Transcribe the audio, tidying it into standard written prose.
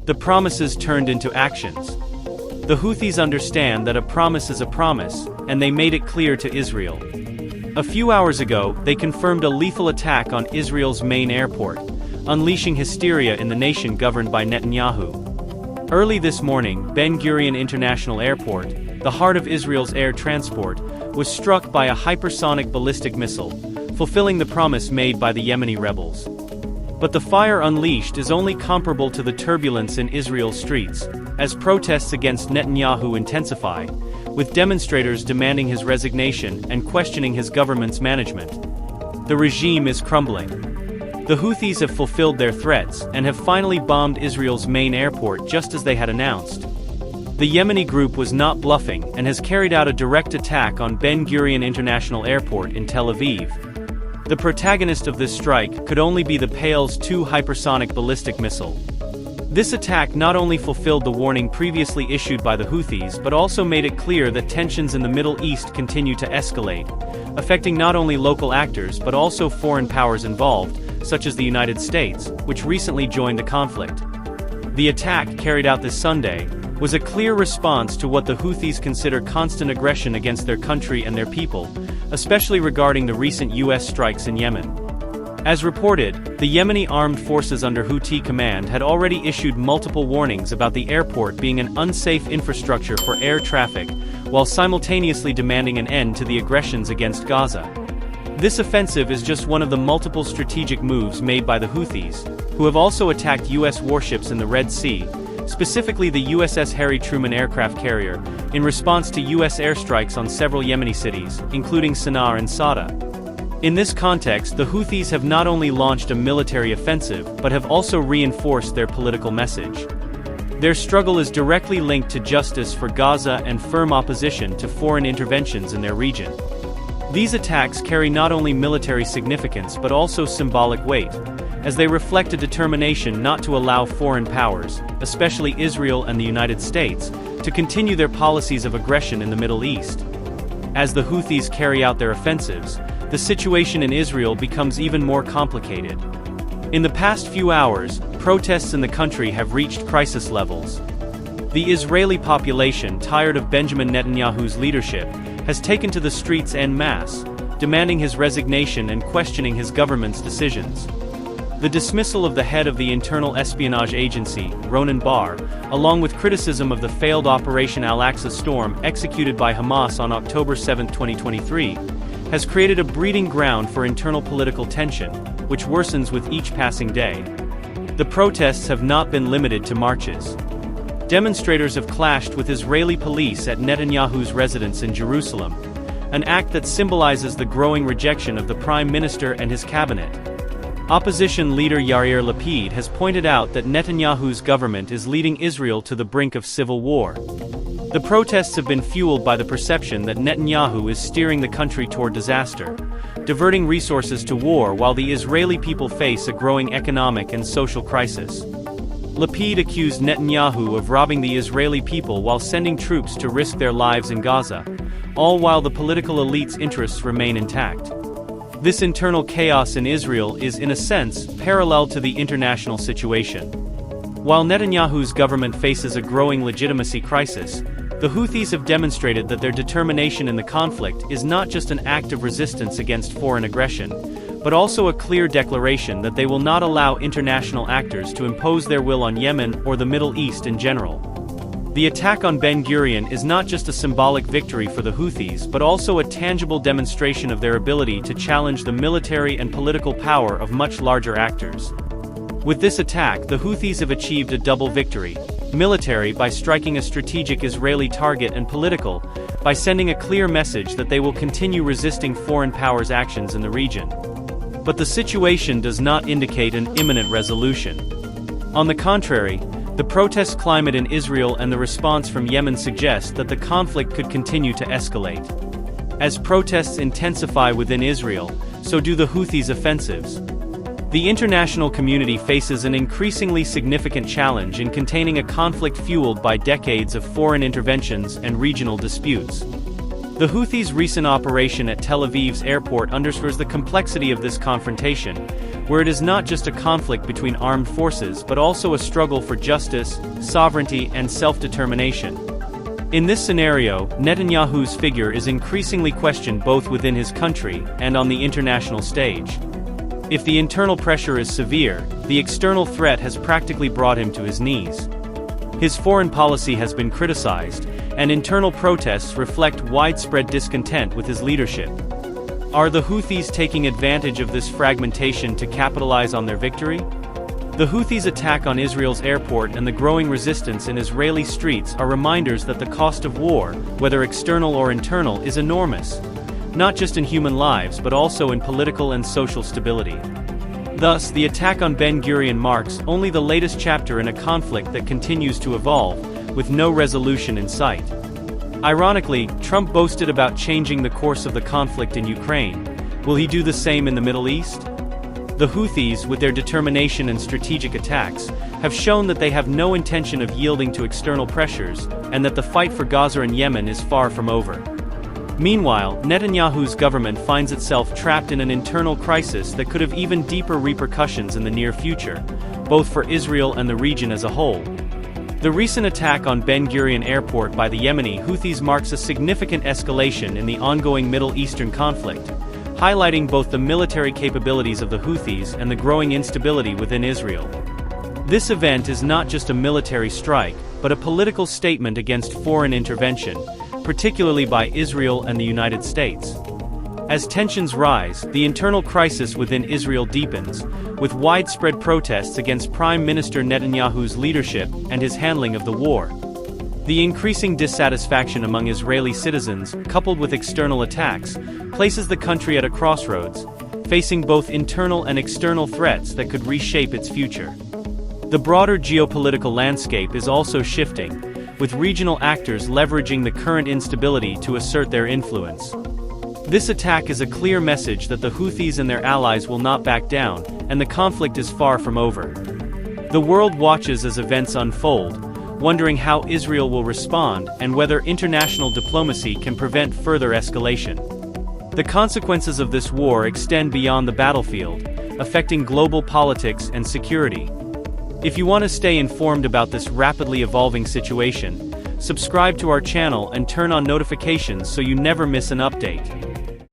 The promises turned into actions. The Houthis understand that a promise is a promise, and they made it clear to Israel. A few hours ago, they confirmed a lethal attack on Israel's main airport, unleashing hysteria in the nation governed by Netanyahu. Early this morning, Ben Gurion International Airport, the heart of Israel's air transport, was struck by a hypersonic ballistic missile, fulfilling the promise made by the Yemeni rebels. But the fire unleashed is only comparable to the turbulence in Israel's streets, as protests against Netanyahu intensify, with demonstrators demanding his resignation and questioning his government's management. The regime is crumbling. The Houthis have fulfilled their threats and have finally bombed Israel's main airport just as they had announced. The Yemeni group was not bluffing and has carried out a direct attack on Ben Gurion International Airport in Tel Aviv. The protagonist of this strike could only be the Pale's 2 hypersonic ballistic missile. This attack not only fulfilled the warning previously issued by the Houthis but also made it clear that tensions in the Middle East continue to escalate, affecting not only local actors but also foreign powers involved, such as the United States, which recently joined the conflict. The attack, carried out this Sunday, was a clear response to what the Houthis consider constant aggression against their country and their people, especially regarding the recent U.S. strikes in Yemen. As reported, the Yemeni armed forces under Houthi command had already issued multiple warnings about the airport being an unsafe infrastructure for air traffic, while simultaneously demanding an end to the aggressions against Gaza. This offensive is just one of the multiple strategic moves made by the Houthis, who have also attacked U.S. warships in the Red Sea, specifically the USS Harry Truman aircraft carrier, in response to U.S. airstrikes on several Yemeni cities, including Sana'a and Sada. In this context, the Houthis have not only launched a military offensive but have also reinforced their political message. Their struggle is directly linked to justice for Gaza and firm opposition to foreign interventions in their region. These attacks carry not only military significance but also symbolic weight, as they reflect a determination not to allow foreign powers, especially Israel and the United States, to continue their policies of aggression in the Middle East. As the Houthis carry out their offensives, the situation in Israel becomes even more complicated. In the past few hours, protests in the country have reached crisis levels. The Israeli population, tired of Benjamin Netanyahu's leadership, has taken to the streets en masse, demanding his resignation and questioning his government's decisions. The dismissal of the head of the Internal Espionage Agency, Ronan Bar, along with criticism of the failed Operation Al-Aqsa Storm executed by Hamas on October 7, 2023, has created a breeding ground for internal political tension, which worsens with each passing day. The protests have not been limited to marches. Demonstrators have clashed with Israeli police at Netanyahu's residence in Jerusalem, an act that symbolizes the growing rejection of the Prime Minister and his cabinet. Opposition leader Yair Lapid has pointed out that Netanyahu's government is leading Israel to the brink of civil war. The protests have been fueled by the perception that Netanyahu is steering the country toward disaster, diverting resources to war while the Israeli people face a growing economic and social crisis. Lapid accused Netanyahu of robbing the Israeli people while sending troops to risk their lives in Gaza, all while the political elite's interests remain intact. This internal chaos in Israel is, in a sense, parallel to the international situation. While Netanyahu's government faces a growing legitimacy crisis, the Houthis have demonstrated that their determination in the conflict is not just an act of resistance against foreign aggression, but also a clear declaration that they will not allow international actors to impose their will on Yemen or the Middle East in general. The attack on Ben Gurion is not just a symbolic victory for the Houthis but also a tangible demonstration of their ability to challenge the military and political power of much larger actors. With this attack, the Houthis have achieved a double victory: military by striking a strategic Israeli target, and political by sending a clear message that they will continue resisting foreign powers' actions in the region. But the situation does not indicate an imminent resolution. On the contrary, the protest climate in Israel and the response from Yemen suggest that the conflict could continue to escalate. As protests intensify within Israel, so do the Houthis' offensives. The international community faces an increasingly significant challenge in containing a conflict fueled by decades of foreign interventions and regional disputes. The Houthis' recent operation at Tel Aviv's airport underscores the complexity of this confrontation, where it is not just a conflict between armed forces but also a struggle for justice, sovereignty, and self-determination. In this scenario, Netanyahu's figure is increasingly questioned both within his country and on the international stage. If the internal pressure is severe, the external threat has practically brought him to his knees. His foreign policy has been criticized, and internal protests reflect widespread discontent with his leadership. Are the Houthis taking advantage of this fragmentation to capitalize on their victory? The Houthis' attack on Israel's airport and the growing resistance in Israeli streets are reminders that the cost of war, whether external or internal, is enormous, not just in human lives but also in political and social stability. Thus, the attack on Ben Gurion marks only the latest chapter in a conflict that continues to evolve, with no resolution in sight. Ironically, Trump boasted about changing the course of the conflict in Ukraine. Will he do the same in the Middle East? The Houthis, with their determination and strategic attacks, have shown that they have no intention of yielding to external pressures, and that the fight for Gaza and Yemen is far from over. Meanwhile, Netanyahu's government finds itself trapped in an internal crisis that could have even deeper repercussions in the near future, both for Israel and the region as a whole. The recent attack on Ben Gurion Airport by the Yemeni Houthis marks a significant escalation in the ongoing Middle Eastern conflict, highlighting both the military capabilities of the Houthis and the growing instability within Israel. This event is not just a military strike, but a political statement against foreign intervention, particularly by Israel and the United States. As tensions rise, the internal crisis within Israel deepens, with widespread protests against Prime Minister Netanyahu's leadership and his handling of the war. The increasing dissatisfaction among Israeli citizens, coupled with external attacks, places the country at a crossroads, facing both internal and external threats that could reshape its future. The broader geopolitical landscape is also shifting, with regional actors leveraging the current instability to assert their influence. This attack is a clear message that the Houthis and their allies will not back down, and the conflict is far from over. The world watches as events unfold, wondering how Israel will respond and whether international diplomacy can prevent further escalation. The consequences of this war extend beyond the battlefield, affecting global politics and security. If you want to stay informed about this rapidly evolving situation, subscribe to our channel and turn on notifications so you never miss an update.